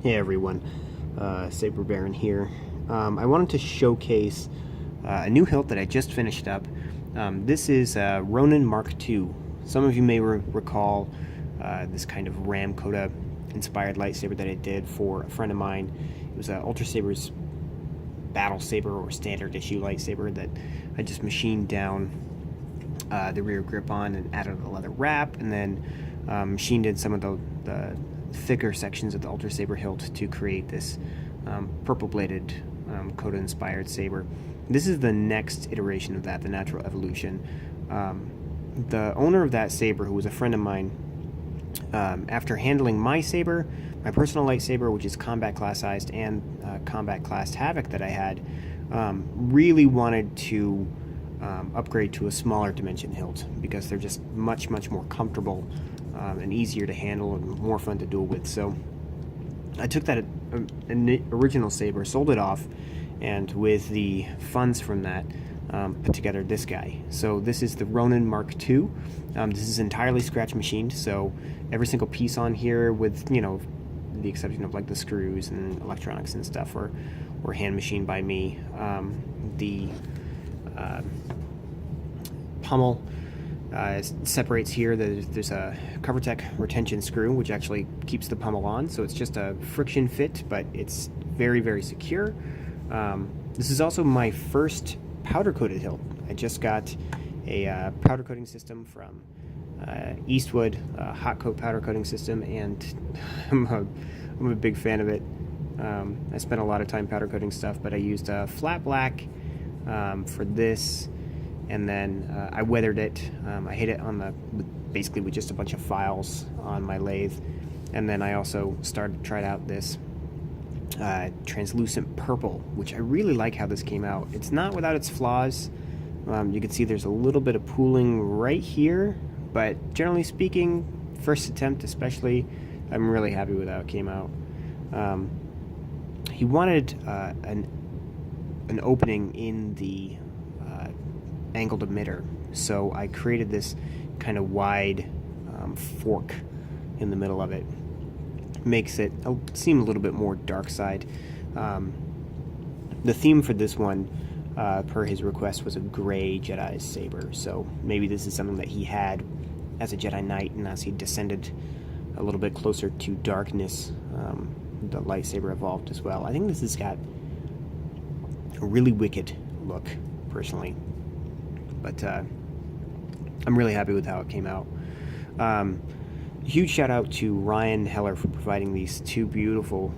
Hey everyone, Saber Baron here. I wanted to showcase a new hilt that I just finished up. This is Ronin MKII. Some of you may recall this kind of Ramkota inspired lightsaber that I did for a friend of mine. It was Ultra Saber's Battle Saber or standard issue lightsaber that I just machined down the rear grip on and added a leather wrap, and then machined in some of the thicker sections of the Ultra Saber hilt to create this purple-bladed Kota-inspired saber. This is the next iteration of that, the natural evolution. The owner of that saber, who was a friend of mine, after handling my saber, my personal lightsaber, which is combat class sized, and combat classed Havoc that I had, really wanted to upgrade to a smaller dimension hilt because they're just much more comfortable and easier to handle and more fun to duel with. So I took that original saber, sold it off, and with the funds from that, put together this guy. So this is the Ronin MKII. This is entirely scratch machined, so every single piece on here, with the exception of like the screws and electronics and stuff, were hand machined by me. The pommel separates here. There's a CoverTech retention screw which actually keeps the pommel on, so it's just a friction fit, but it's very secure. This is also my first powder coated hilt. I just got a powder coating system from Eastwood, hot coat powder coating system, and I'm a big fan of it. I spent a lot of time powder coating stuff, but I used flat black for this, and then I weathered it. I hit it on basically with just a bunch of files on my lathe, and then I also tried out this translucent purple, which I really like how this came out. It's not without its flaws. You can see there's a little bit of pooling right here, but generally speaking, first attempt especially, I'm really happy with how it came out. He wanted an opening in the angled emitter, so I created this kind of wide fork in the middle of it. Makes it seem a little bit more dark side. The theme for this one, per his request, was a gray Jedi saber, so maybe this is something that he had as a Jedi Knight, and as he descended a little bit closer to darkness, the lightsaber evolved as well. I think this has got a really wicked look, personally, but I'm really happy with how it came out. Huge shout out to Ryan Heller for providing these two beautiful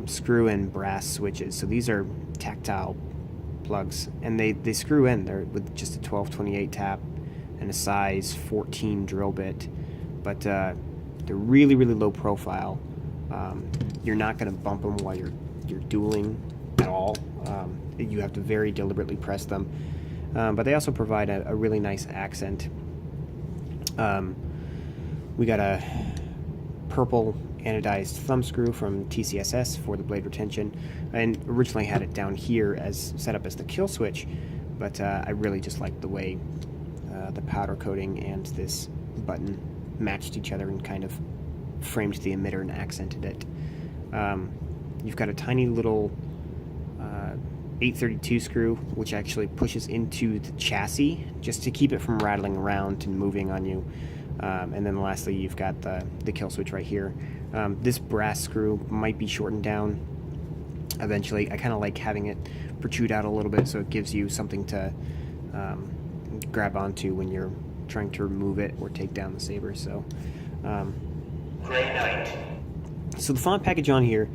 screw-in brass switches. So these are tactile plugs, and they screw in. They're with just a 1228 tap and a size 14 drill bit, but they're really low profile. You're not going to bump them while you're dueling at all. You have to very deliberately press them, but they also provide a really nice accent. We got a purple anodized thumb screw from TCSS for the blade retention, and originally had it down here as set up as the kill switch, but I really just liked the way the powder coating and this button matched each other and kind of framed the emitter and accented it. You've got a tiny little 832 screw, which actually pushes into the chassis just to keep it from rattling around and moving on you. And then lastly, you've got the kill switch right here. This brass screw might be shortened down eventually. I kind of like having it protrude out a little bit, so it gives you something to grab onto when you're trying to remove it or take down the saber. So, Gray Knight. So the font package on here,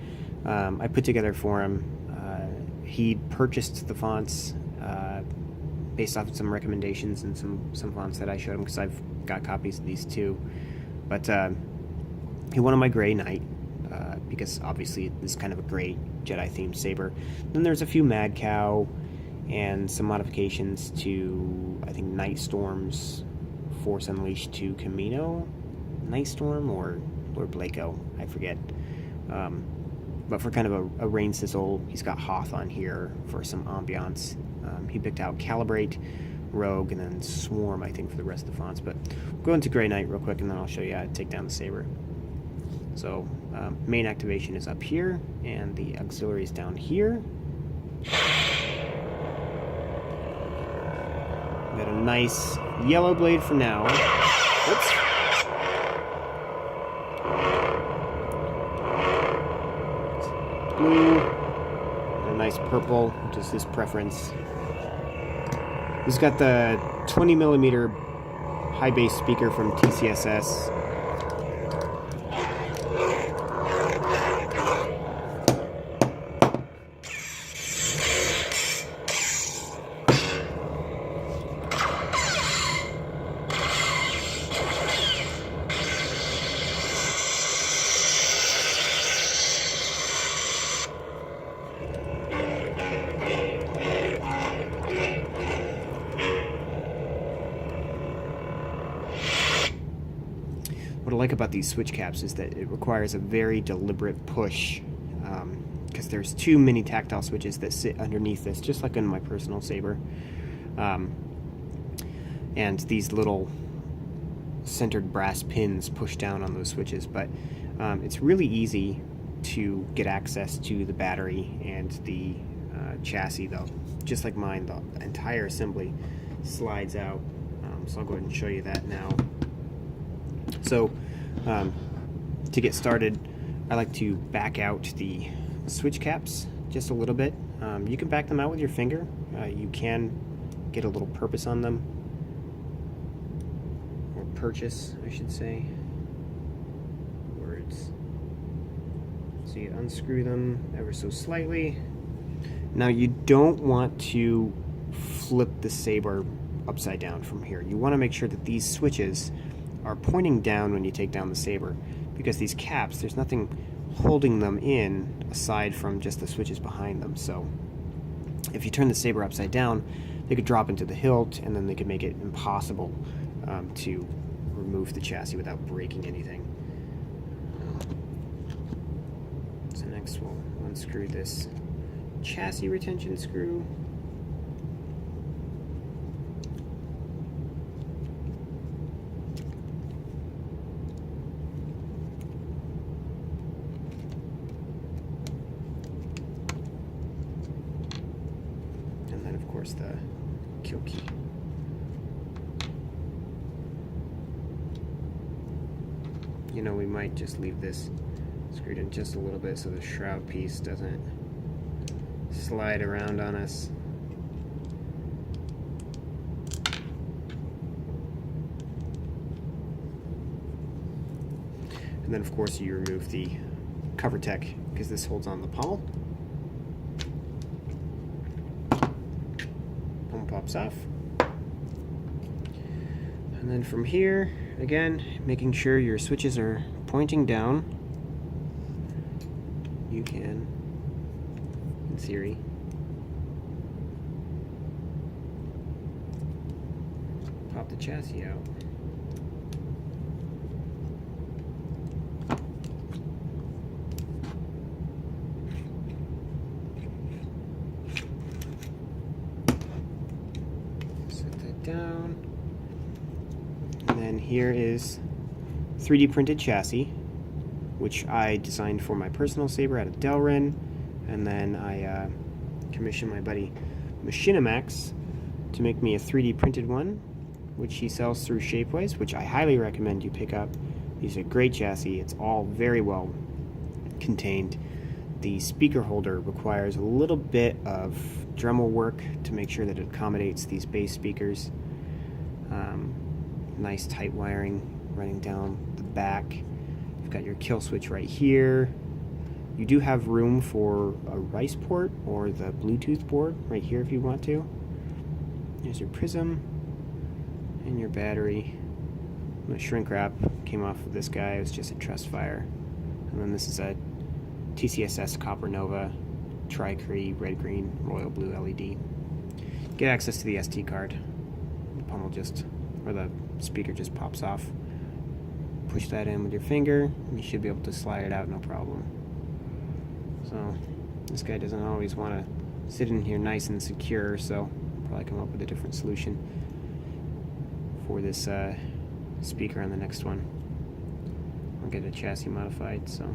I put together for him. He purchased the fonts based off of some recommendations and some fonts that I showed him, because I've got copies of these too. But he wanted my Gray Knight because obviously this is kind of a great Jedi themed saber. Then there's a few Mad Cow and some modifications to, I think, Night Storm's Force Unleashed to Camino Nightstorm or Lord Blaco, I forget. But for kind of a rain sizzle, he's got Hoth on here for some ambiance. He picked out Calibrate, Rogue, and then Swarm, I think, for the rest of the fonts. But we'll go into Grey Knight real quick, and then I'll show you how to take down the saber. So main activation is up here, and the auxiliary is down here. Got a nice yellow blade for now. Oops. Blue. And a nice purple, which is his preference. He's got the 20mm high bass speaker from TCSS. What I like about these switch caps is that it requires a very deliberate push, because there's too many tactile switches that sit underneath this, just like in my personal saber. And these little centered brass pins push down on those switches, but it's really easy to get access to the battery and the chassis, though. Just like mine, the entire assembly slides out. So I'll go ahead and show you that now. So to get started, I like to back out the switch caps just a little bit. You can back them out with your finger. You can get a little purpose on them, or purchase, I should say. Words. So you unscrew them ever so slightly. Now you don't want to flip the saber upside down from here. You want to make sure that these switches are pointing down when you take down the saber, because these caps, there's nothing holding them in aside from just the switches behind them. So if you turn the saber upside down, they could drop into the hilt, and then they could make it impossible to remove the chassis without breaking anything. So next we'll unscrew this chassis retention screw. The kill key. You know, we might just leave this screwed in just a little bit so the shroud piece doesn't slide around on us. And then of course you remove the cover tech, because this holds on the pommel. Pops off. And then from here, again, making sure your switches are pointing down, you can, in theory, pop the chassis out. Down. And then here is 3D printed chassis, which I designed for my personal saber out of Delrin, and then I commissioned my buddy Machinimax to make me a 3D printed one, which he sells through Shapeways, which I highly recommend you pick up. These are great chassis. It's all very well contained. The speaker holder requires a little bit of Dremel work to make sure that it accommodates these bass speakers. Nice tight wiring running down the back. You've got your kill switch right here. You do have room for a rice port or the Bluetooth board right here if you want to. There's your prism and your battery. The shrink wrap came off of this guy. It was just a truss fire. And then this is a TCSS Copper Nova Tri-Cree Red Green Royal Blue LED. Get access to the SD card. The pommel just, or the speaker just pops off. Push that in with your finger, and you should be able to slide it out no problem. So this guy doesn't always want to sit in here nice and secure, so I'll probably come up with a different solution for this speaker on the next one. I'll get a chassis modified. So,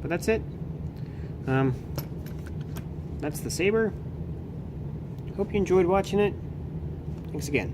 but that's it. That's the Saber. Hope you enjoyed watching it. Thanks again.